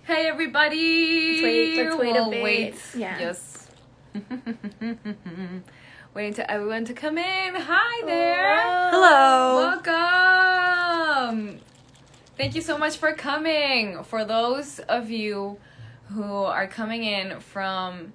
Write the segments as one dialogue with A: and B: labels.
A: Hey everybody!
B: Let's wait a bit.
A: Wait.
B: Yeah.
A: Yes. Waiting to everyone to come in. Hi there.
B: Hello.
A: Welcome. Thank you so much for coming. For those of you who are coming in from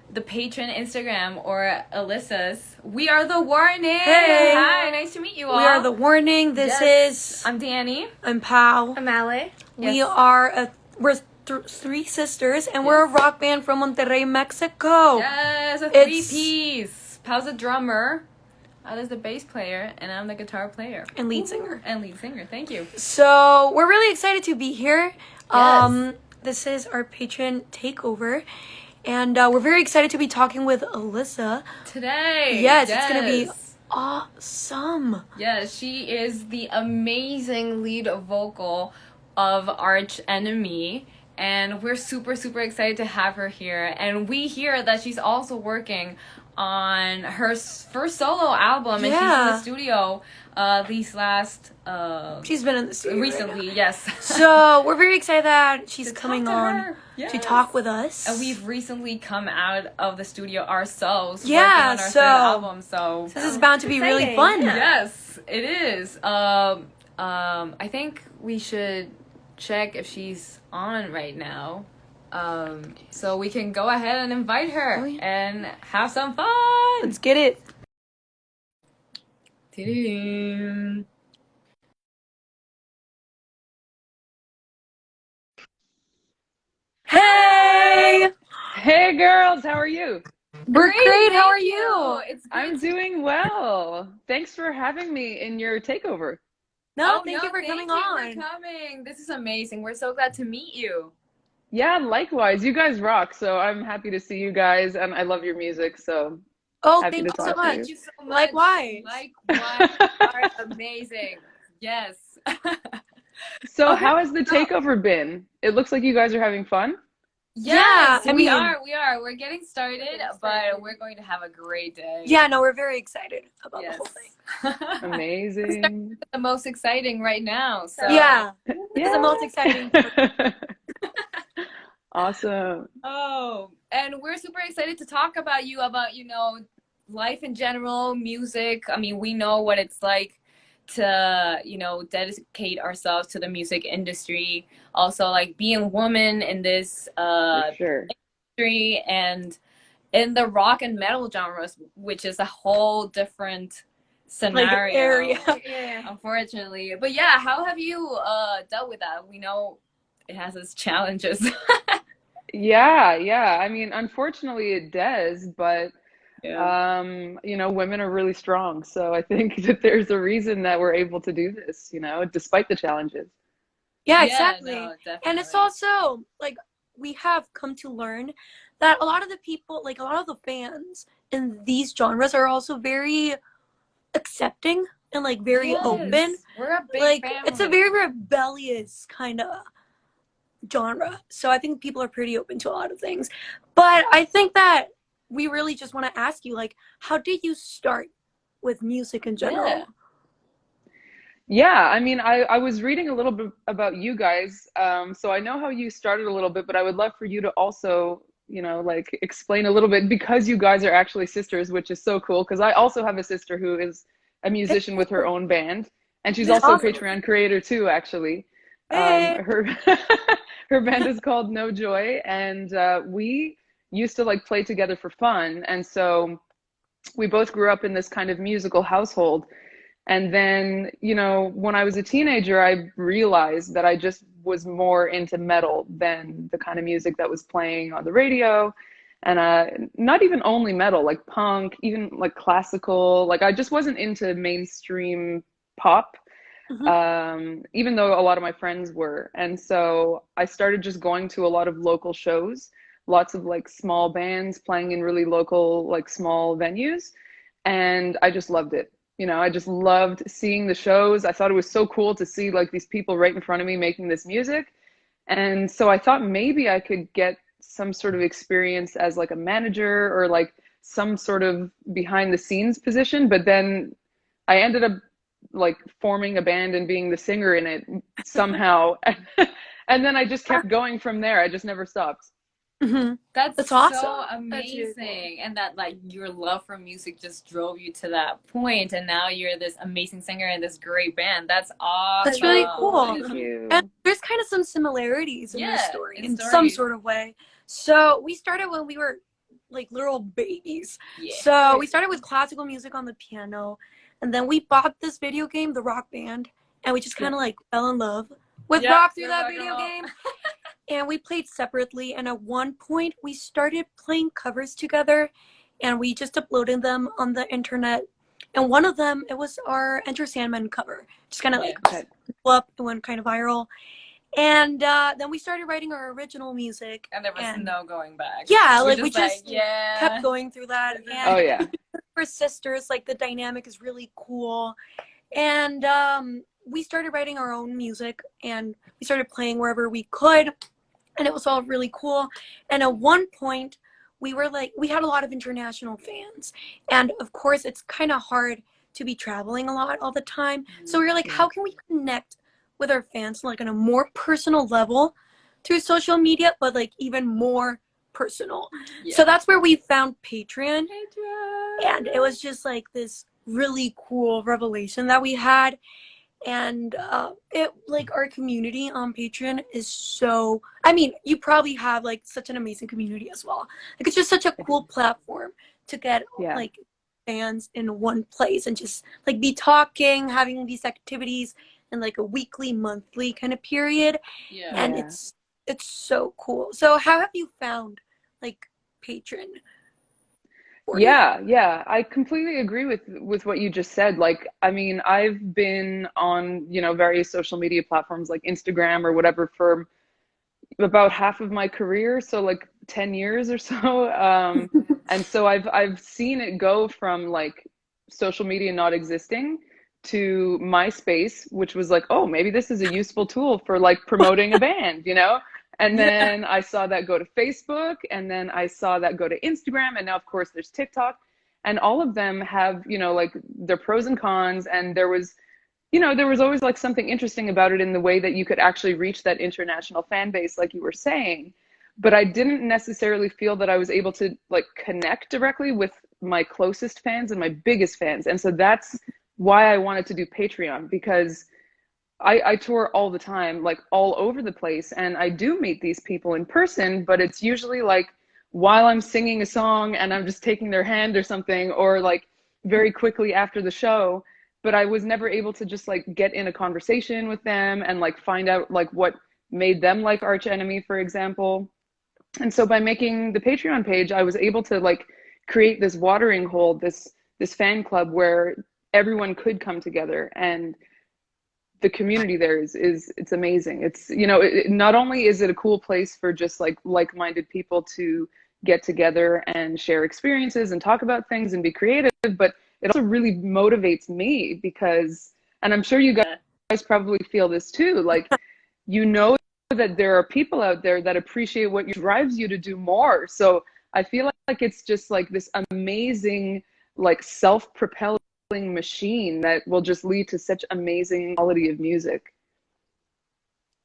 A: the patron Instagram or Alyssa's, we are the Warning.
B: Hey.
A: Hi, nice to meet you all.
B: We are the Warning. This is.
A: I'm Danny.
B: I'm Pau.
C: I'm Ale.
B: We
A: Yes.
B: are we're three sisters, and we're a rock band from Monterrey, Mexico.
A: Yes, a three-piece. Pau's a drummer. Ali's the bass player, and I'm the guitar player.
B: And lead singer.
A: And lead singer, thank you.
B: So we're really excited to be here.
A: Yes.
B: This is our patron takeover, and we're very excited to be talking with Alissa
A: Today.
B: Yes, it's gonna be awesome.
A: Yes, she is the amazing lead vocal of Arch Enemy. And we're super, super excited to have her here. And we hear that she's also working on her first solo album. And she's in the studio these last...
B: she's been in the studio
A: recently,
B: right
A: yes.
B: So we're very excited that she's
A: To
B: coming
A: talk to
B: on
A: her.
B: to
A: Yes.
B: talk with us.
A: And we've recently come out of the studio ourselves.
B: Yeah,
A: working on our
B: so
A: third album. So
B: this is bound to be really
C: Exciting.
B: fun.
C: Yeah.
A: yes, it is. I think we should check if she's on right now. So we can go ahead and invite her and have some fun.
B: Let's get it.
A: Ta-da.
B: Hey!
D: Hey girls, how are you?
B: We're great. How
A: thank
B: are you?
A: It's great.
D: I'm doing well. Thanks for having me in your takeover.
B: No, thank you for coming on.
A: Thank you for coming. This is amazing. We're so glad to meet you.
D: Yeah, likewise. You guys rock, so I'm happy to see you guys, and I love your music, so
B: Oh,
D: happy
B: thank
D: to
B: you so
D: talk to
B: much.
A: Thank you so much.
B: Likewise.
A: Likewise. You are amazing. Yes.
D: So
A: Okay,
D: how has the takeover been? It looks like you guys are having fun.
A: Yes,
B: I
A: we
B: mean-
A: are. We're getting started, but we're going to have a great day.
B: Yeah, no, we're very excited about the
A: Yes.
B: whole thing.
D: Amazing.
A: The most exciting right now. So
B: Yeah, this is the most exciting.
D: Awesome.
A: Oh, and we're super excited to talk about life in general, music. I mean, we know what it's like to, dedicate ourselves to the music industry. Also, like being a woman in this
D: For sure.
A: industry and in the rock and metal genres, which is a whole different scenario.
B: area.
C: Yeah.
A: Unfortunately. But yeah, how have you dealt with that? We know it has its challenges.
D: Yeah. I mean, unfortunately it does, but
A: Yeah.
D: women are really strong. So I think that there's a reason that we're able to do this, despite the challenges.
B: Yeah,
A: Yeah,
B: exactly.
A: no,
B: And it's
A: definitely.
B: also like we have come to learn that a lot of the people, like a lot of the fans in these genres, are also very accepting and like very open.
A: Yes, we're a big
B: Like
A: family.
B: it's a very rebellious kind of genre. So I think people are pretty open to a lot of things. But I think that we really just want to ask you, like, how did you start with music in general?
A: Yeah.
D: Yeah, I mean, I was reading a little bit about you guys, so I know how you started a little bit, but I would love for you to also, like explain a little bit because you guys are actually sisters, which is so cool. Because I also have a sister who is a musician with her own band, and she's
B: That's
D: also
B: awesome.
D: a Patreon creator too, actually.
B: Hey.
D: Her her band is called No Joy, and we used to like play together for fun, and so we both grew up in this kind of musical household. And then, when I was a teenager, I realized that I just was more into metal than the kind of music that was playing on the radio. And not even only metal, like punk, even like classical. Like I just wasn't into mainstream pop, even though a lot of my friends were. And so I started just going to a lot of local shows, lots of like small bands playing in really local, like small venues. And I just loved it. I just loved seeing the shows. I thought it was so cool to see like these people right in front of me making this music. And so I thought maybe I could get some sort of experience as like a manager or like some sort of behind the scenes position. But then I ended up like forming a band and being the singer in it somehow. And then I just kept going from there. I just never stopped.
B: Mm-hmm.
A: That's
B: That's awesome.
A: so
B: That's really
A: amazing. And that like your love for music just drove you to that point, and now you're this amazing singer in this great band. That's awesome.
B: That's really cool.
D: Thank you.
B: And there's kind of some similarities in this
A: Yeah,
B: story
A: in
B: in some
A: stories.
B: sort of way. So we started when we were like little babies.
A: Yeah.
B: So we started with classical music on the piano, and then we bought this video game, the Rock Band, and we just kind of like fell in love with
A: Yep,
B: rock through
A: with
B: that
A: rock and
B: video
A: roll.
B: game. And we played separately, and at one point we started playing covers together, and we just uploaded them on the internet. And one of them, it was our Enter Sandman cover, just kind of like
D: Okay.
B: blew up, it went kind of viral. And then we started writing our original music,
A: And there was no going back.
B: yeah,
A: We're
B: like we just
A: yeah.
B: kept going through that. And
D: Oh yeah.
B: we're sisters, like the dynamic is really cool. And we started writing our own music, and we started playing wherever we could, and it was all really cool. And at one point we were like, we had a lot of international fans, and of course it's kind of hard to be traveling a lot all the time. So we were like, how can we connect with our fans like on a more personal level through social media, but like even more personal?
A: Yeah.
B: So that's where we found Patreon.
A: Patreon.
B: And it was just like this really cool revelation that we had. And it like our community on Patreon is so, I mean, you probably have like such an amazing community as well. Like it's just such a cool platform to get like fans in one place and just like be talking, having these activities in like a weekly, monthly kind of period.
A: Yeah.
B: And it's so cool. So how have you found like Patreon?
D: Yeah, I completely agree with what you just said. Like, I mean, I've been on, you know, various social media platforms like Instagram or whatever for about half of my career, so like 10 years or so. And so I've seen it go from like social media not existing to MySpace, which was like, oh, maybe this is a useful tool for like promoting a band, you know? And then I saw that go to Facebook, and then I saw that go to Instagram, and now of course there's TikTok, and all of them have, you know, like their pros and cons. And there was, you know, there was always like something interesting about it in the way that you could actually reach that international fan base, like you were saying. But I didn't necessarily feel that I was able to like connect directly with my closest fans and my biggest fans. And so that's why I wanted to do Patreon, because I tour all the time, like all over the place, and I do meet these people in person, but it's usually like while I'm singing a song and I'm just taking their hand or something, or like very quickly after the show. But I was never able to just like get in a conversation with them and like find out like what made them like Arch Enemy, for example. And so by making the Patreon page, I was able to like create this watering hole, this fan club where everyone could come together. And the community there is it's amazing. It's, you know, not only is it a cool place for just like like-minded people to get together and share experiences and talk about things and be creative, but it also really motivates me because, and I'm sure you guys probably feel this too, like, you know, that there are people out there that appreciate what drives you to do more. So I feel like it's just like this amazing, like self-propelling machine that will just lead to such amazing quality of music.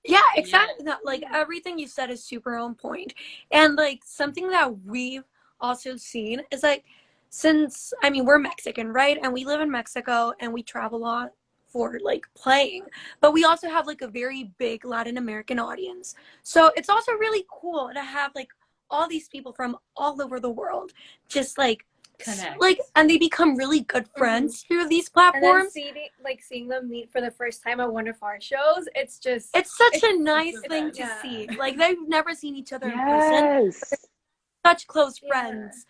B: Yeah, exactly. That, like everything you said is super on point. And like something that we've also seen is like, since I mean we're Mexican, right? And we live in Mexico and we travel a lot for like playing, but we also have like a very big Latin American audience. So it's also really cool to have like all these people from all over the world just like
A: connect,
B: like, and they become really good friends through these platforms.
C: And then seeing them meet for the first time at one of our shows, it's
B: such a nice thing to see. Like they've never seen each other in person. Such close friends.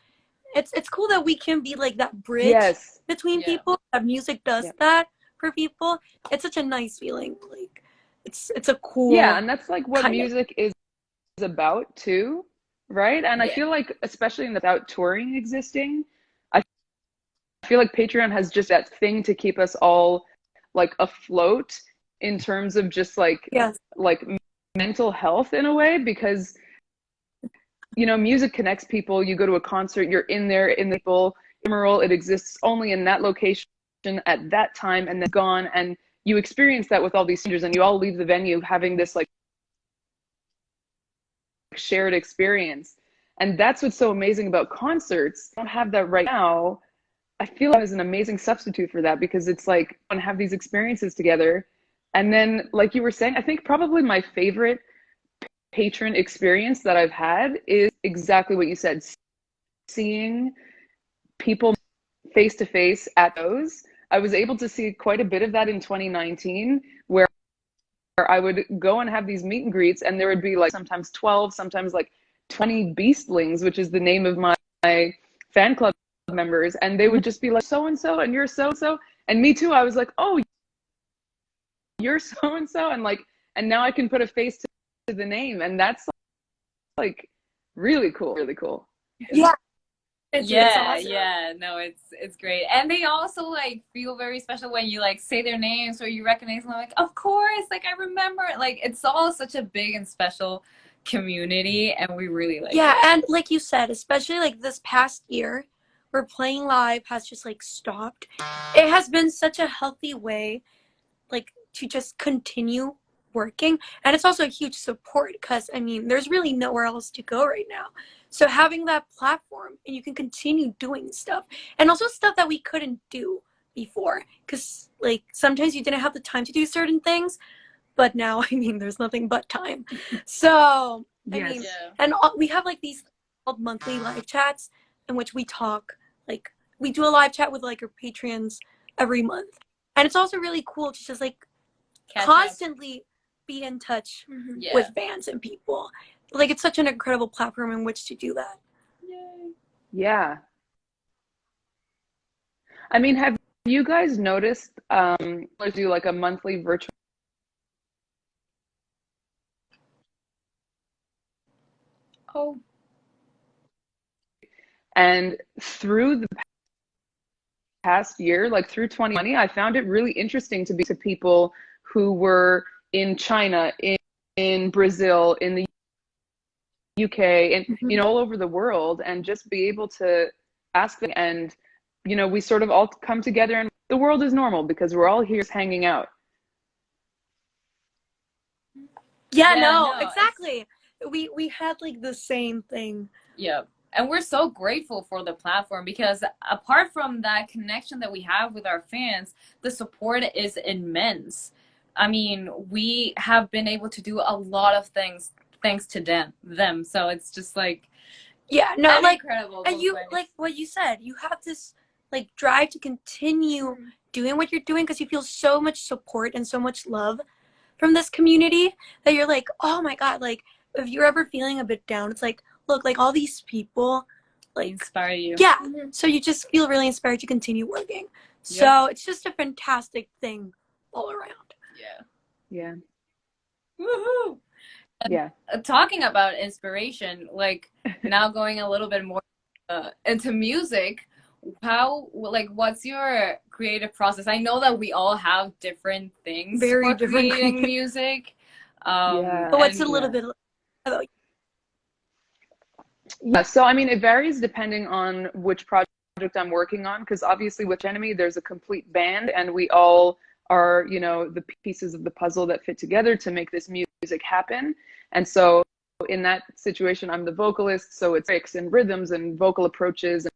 B: It's cool that we can be like that bridge between people. That music does that for people. It's such a nice feeling. Like it's a cool,
D: and that's like what music is about too, right? And I feel like, especially without touring existing, I feel like Patreon has just that thing to keep us all like afloat in terms of just like like mental health in a way, because, you know, music connects people. You go to a concert, you're in there, in the people, it exists only in that location at that time and then gone, and you experience that with all these strangers, and you all leave the venue having this like shared experience. And that's what's so amazing about concerts. I don't have that right now. I feel like it's an amazing substitute for that, because it's like I want to have these experiences together. And then, like you were saying, I think probably my favorite patron experience that I've had is exactly what you said, seeing people face to face at those. I was able to see quite a bit of that in 2019, where I would go and have these meet and greets, and there would be like sometimes 12, sometimes like 20 beastlings, which is the name of my fan club members, and they would just be like, so and so, and you're so and so, and me too. I was like, oh, you're so and so, and like, and now I can put a face to the name, and that's like really cool, really cool.
B: Yeah.
A: It's awesome. Yeah, no, it's great. And they also like feel very special when you like say their names or you recognize them, like, of course, like I remember it. Like it's all such a big and special community, and we really like it.
B: And like you said, especially like this past year where playing live has just like stopped. It has been such a healthy way like to just continue working, and it's also a huge support because I mean there's really nowhere else to go right now. So having that platform, and you can continue doing stuff, and also stuff that we couldn't do before, because like sometimes you didn't have the time to do certain things, but now I mean there's nothing but time. So I mean, and we have like these called monthly live chats in which we talk, like we do a live chat with like our patrons every month, and it's also really cool to just like constantly be in touch with fans and people. Like it's such an incredible platform in which to do that.
A: Yay.
D: Yeah. I mean, have you guys noticed let's do like a monthly virtual?
A: Oh.
D: And through the past year, like through 2020, I found it really interesting to be to people who were in China, in Brazil, in the UK, and you know, all over the world, and just be able to ask them, and you know, we sort of all come together, and the world is normal because we're all here hanging out.
B: No, exactly. We had like the same thing.
A: Yeah. And we're so grateful for the platform, because apart from that connection that we have with our fans, the support is immense. I mean, we have been able to do a lot of things thanks to them. So it's just like
B: like
A: incredible.
B: And you like what you said, you have this like drive to continue doing what you're doing because you feel so much support and so much love from this community that you're like, oh my god, like if you're ever feeling a bit down, it's like, look, like all these people like
A: inspire you.
B: So you just feel really inspired to continue working. So it's just a fantastic thing all around.
A: Woohoo. And talking about inspiration, like now going a little bit more into music, how, like, what's your creative process? I know that we all have different things
B: Very
A: for
B: different
A: creating music.
B: But what's a little bit about
D: so I mean, it varies depending on which project I'm working on, because obviously with Enemy there's a complete band, and we all are, you know, the pieces of the puzzle that fit together to make this music happen. And so in that situation, I'm the vocalist, so it's lyrics and rhythms and vocal approaches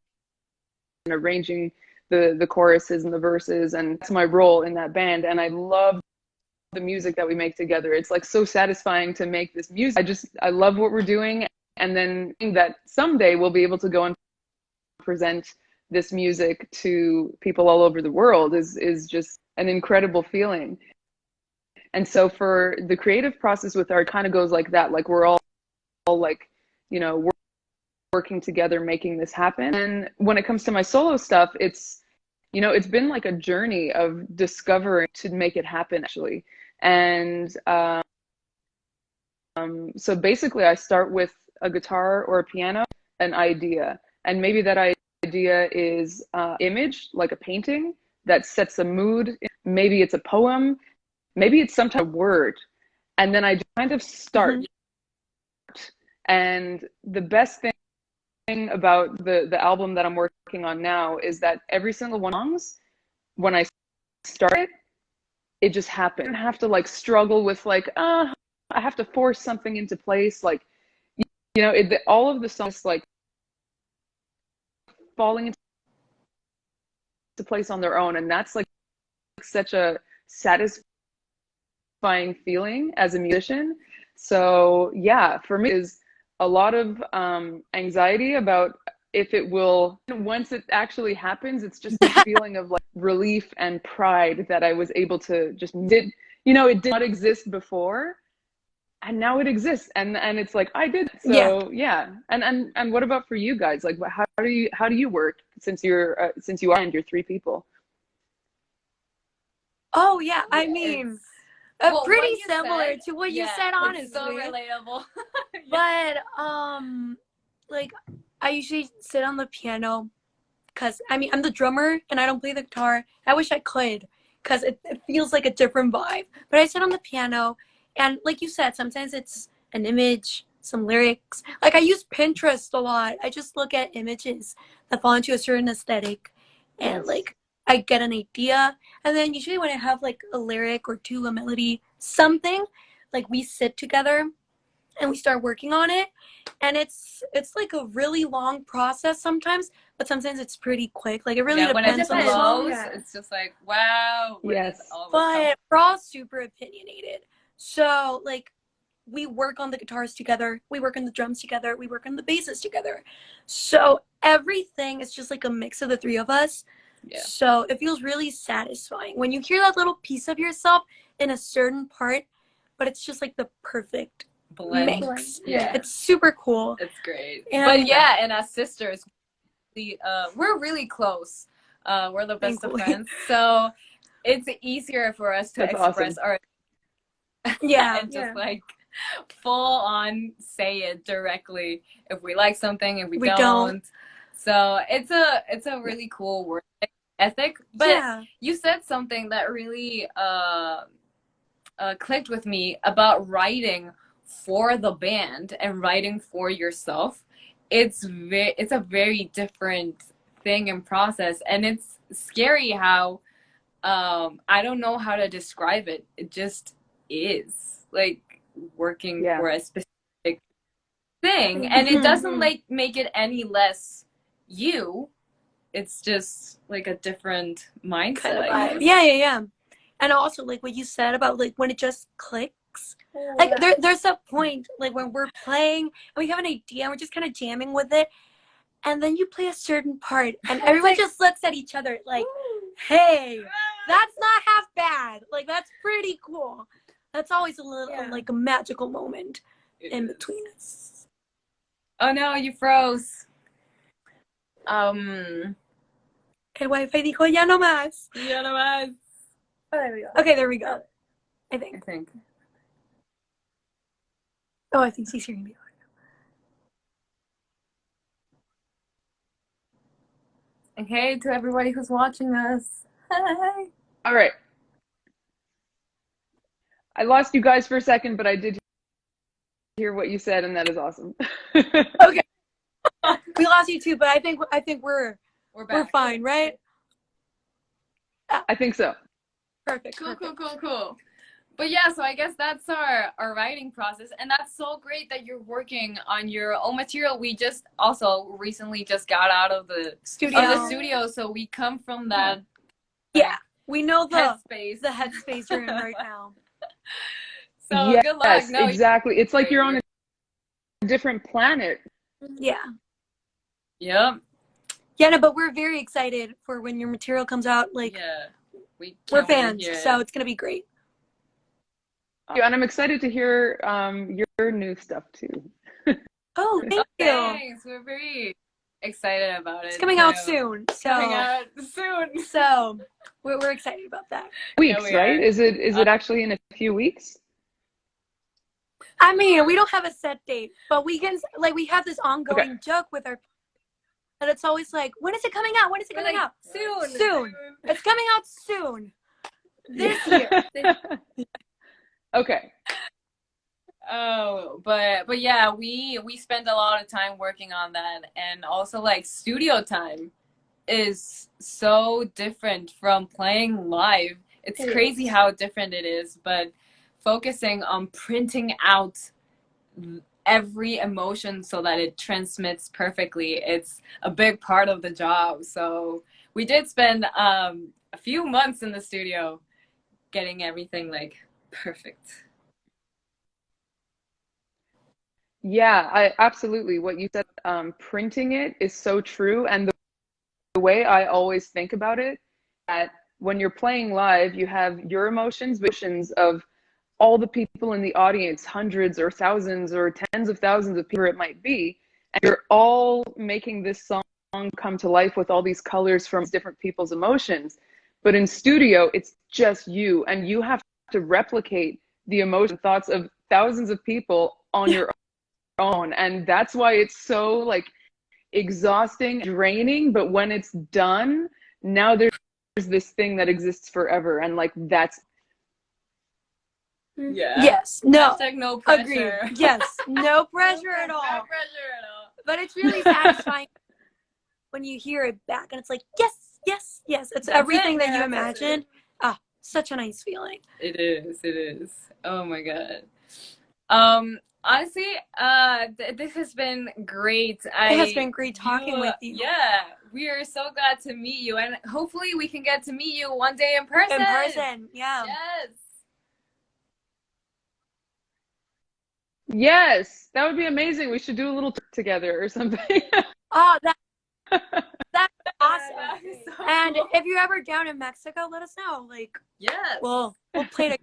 D: and arranging the choruses and the verses, and that's my role in that band. And I love the music that we make together. It's like so satisfying to make this music. I love what we're doing, and then that someday we'll be able to go and present this music to people all over the world is just an incredible feeling. And so for the creative process with art, kind of goes like that. Like we're all like, you know, working together, making this happen. And when it comes to my solo stuff, it's, you know, it's been like a journey of discovering to make it happen, actually. And so basically I start with a guitar or a piano, an idea. And maybe that idea is image, like a painting that sets a mood. Maybe it's a poem. Maybe it's some type of word. And then I kind of start. And the best thing about the album that I'm working on now is that every single one of the songs, when I start it just happened. I don't have to like struggle with like, I have to force something into place. Like, you know, all of the songs like falling into place on their own, and that's like such a satisfying feeling as a musician. So yeah, for me is a lot of anxiety about if it will, once it actually happens, it's just this feeling of like relief and pride that I was able to just did, you know, it did not exist before and now it exists, and it's like I did. So yeah. And what about for you guys? Like how do you work since you are and you're three people?
B: Oh yeah, I mean,
A: Well,
B: pretty similar to what you said, honestly.
A: It's so relatable.
B: But like I usually sit on the piano because I mean I'm the drummer and I don't play the guitar. I wish I could because it feels like a different vibe. But I sit on the piano and like you said, sometimes it's an image, some lyrics. Like I use Pinterest a lot. I just look at images that fall into a certain aesthetic and like I get an idea. And then usually when I have like a lyric or two, a melody, something, like we sit together and we start working on it. And it's like a really long process sometimes, but sometimes it's pretty quick. Like it really depends on the song.
A: It's just like, wow.
D: Yes.
B: But we're all super opinionated. So like we work on the guitars together, we work on the drums together, we work on the basses together. So everything is just like a mix of the three of us. Yeah. So it feels really satisfying when you hear that little piece of yourself in a certain part, but it's just like the perfect mix. Yeah. It's super cool.
A: It's great. But yeah, and as sisters, we're really close. We're the best of friends. So it's easier for us to express our and just like full on say it directly if we like something, if we don't. So it's a really cool work ethic. But you said something that really clicked with me about writing for the band and writing for yourself. It's a very different thing and process, and it's scary how I don't know how to describe it. It just is like working for a specific thing, and it doesn't like make it any less you. It's just like a different mindset. Kind of
B: yeah. And also like what you said about like when it just clicks. Like there's a point like when we're playing and we have an idea and we're just kind of jamming with it, and then you play a certain part and everyone just looks at each other like, hey, that's not half bad. Like that's pretty cool. That's always a little like a magical moment in between us.
A: Oh no, you froze.
B: El Wi-Fi dijo ya no más.
A: Ya no más.
C: Oh, there we go.
B: Okay, there we go. I think. Oh, I think she's hearing me.
A: Okay, to everybody who's watching us. Hi.
D: All right. I lost you guys for a second, but I did hear what you said, and that is awesome.
B: Okay. We lost you too, but I think we're
A: back.
B: We're fine, right?
D: I think so.
B: Perfect.
A: Cool. But yeah, so I guess that's our writing process, and that's so great that you're working on your own material. We just also recently just got out of the studio, so we come from that.
B: Yeah, we know the
A: headspace
B: you're in right now.
A: So
D: yes,
A: good luck. No,
D: exactly. It's like you're on a different planet.
B: Yeah.
A: Yep.
B: Yeah, no, but we're very excited for when your material comes out. Like, we're fans, so it's gonna be great.
D: And I'm excited to hear your new stuff too.
B: Oh, thank you.
A: Thanks. We're very excited about it.
B: It's coming out soon. So we're excited about that.
D: Weeks, right? Is it actually in a few weeks?
B: I mean, we don't have a set date, but we can we have this ongoing joke with our. And it's always like, when is it coming out? When is it coming out? Soon. It's coming out soon. This year.
D: Okay.
A: Oh, but yeah, we spend a lot of time working on that, and also like studio time is so different from playing live. It's crazy how different it is, but focusing on printing out every emotion so that it transmits perfectly. It's a big part of the job. So we did spend a few months in the studio getting everything like perfect.
D: Yeah, I absolutely. What you said, printing it is so true. And the way I always think about it, that when you're playing live, you have your emotions of all the people in the audience, hundreds or thousands or tens of thousands of people it might be, and you're all making this song come to life with all these colors from different people's emotions. But in studio, it's just you, and you have to replicate the emotion thoughts of thousands of people on your own. And that's why it's so like exhausting, draining, but when it's done, now there's this thing that exists forever, and like that's
A: Yeah.
B: Yes. No.
A: Hashtag no pressure.
B: Agreed. Yes. No pressure at all.
A: No pressure at all.
B: But it's really satisfying when you hear it back and it's like, yes, yes, yes. It's
A: That's
B: everything
A: it,
B: that you
A: yeah,
B: imagined. Ah, such a nice feeling.
A: It is. Oh my god. Honestly, this has been great.
B: It has been great talking with you.
A: Yeah, we are so glad to meet you, and hopefully we can get to meet you one day in person.
B: In person, yeah.
A: Yes.
D: yes, that would be amazing. We should do a little tour together or something.
B: Oh, that's awesome.
A: That is so
B: And
A: cool.
B: if you're ever down in Mexico, let us know. Like,
A: Yes.
B: we'll play it.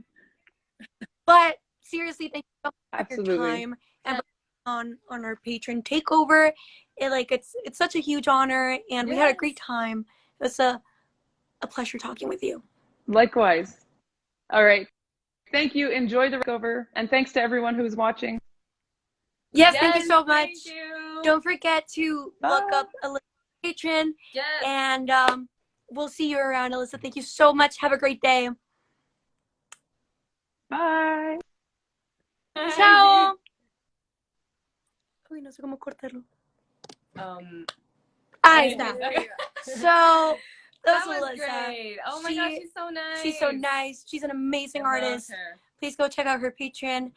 B: But seriously, thank you so much for your
D: Absolutely.
B: time and on our patron takeover. It's such a huge honor, and we had a
A: Yes.
B: great time. It was a pleasure talking with you.
D: Likewise. All right. Thank you. Enjoy the takeover, and thanks to everyone who's watching.
B: Yes, thank you so much.
A: Thank you.
B: Don't forget to look
D: Bye.
B: up Alissa patron,
A: Yes.
B: and we'll see you around, Alissa. Thank you so much. Have a great day.
D: Bye.
B: Ciao. Uy, no sé cómo cortarlo. Ahí está. So
A: That
B: was
A: was
B: Alissa.
A: great. Oh my gosh, she's so nice.
B: She's so nice. She's an amazing
A: I love
B: artist.
A: her.
B: Please go check out her Patreon.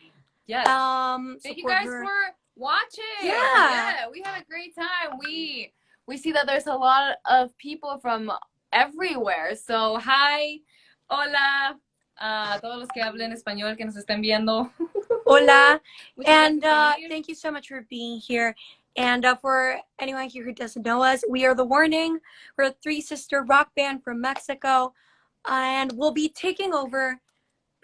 A: Yes. Thank you
B: Support
A: guys
B: her.
A: for watching.
B: Yeah.
A: We had a great time. We see that there's a lot of people from everywhere. So hi, hola, a todos los que hablen español que nos estén viendo.
B: Hola.
A: Muchas
B: And
A: gracias por venir.
B: thank you so much for being here. And for anyone here who doesn't know us, we are The Warning. We're a three-sister rock band from Mexico. And we'll be taking over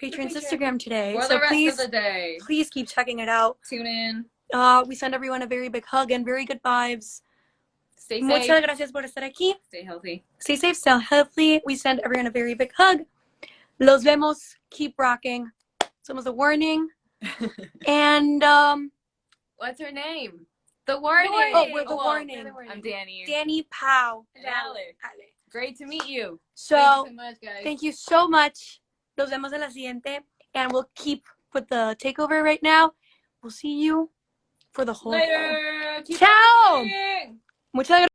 B: Patreon's Instagram today.
A: For
B: So
A: the rest
B: please,
A: of the day.
B: please keep checking it out.
A: Tune in.
B: We send everyone a very big hug and very good vibes.
A: Stay
B: Muchas
A: safe.
B: gracias por estar aquí.
A: Stay healthy.
B: Stay safe, stay healthy. We send everyone a very big hug. Los vemos. Keep rocking. Somos The Warning. And
A: What's her name? The Warning.
B: Oh, we're The Warning.
A: I'm Danny.
B: Danny Pau.
A: And Alex. Great to meet you.
B: So
A: Thank you so much, guys.
B: thank you so much. Nos vemos en la siguiente. And we'll keep with the takeover right now. We'll see you for the whole
A: Later. Keep
B: Ciao.
A: watching.
B: Muchas gracias.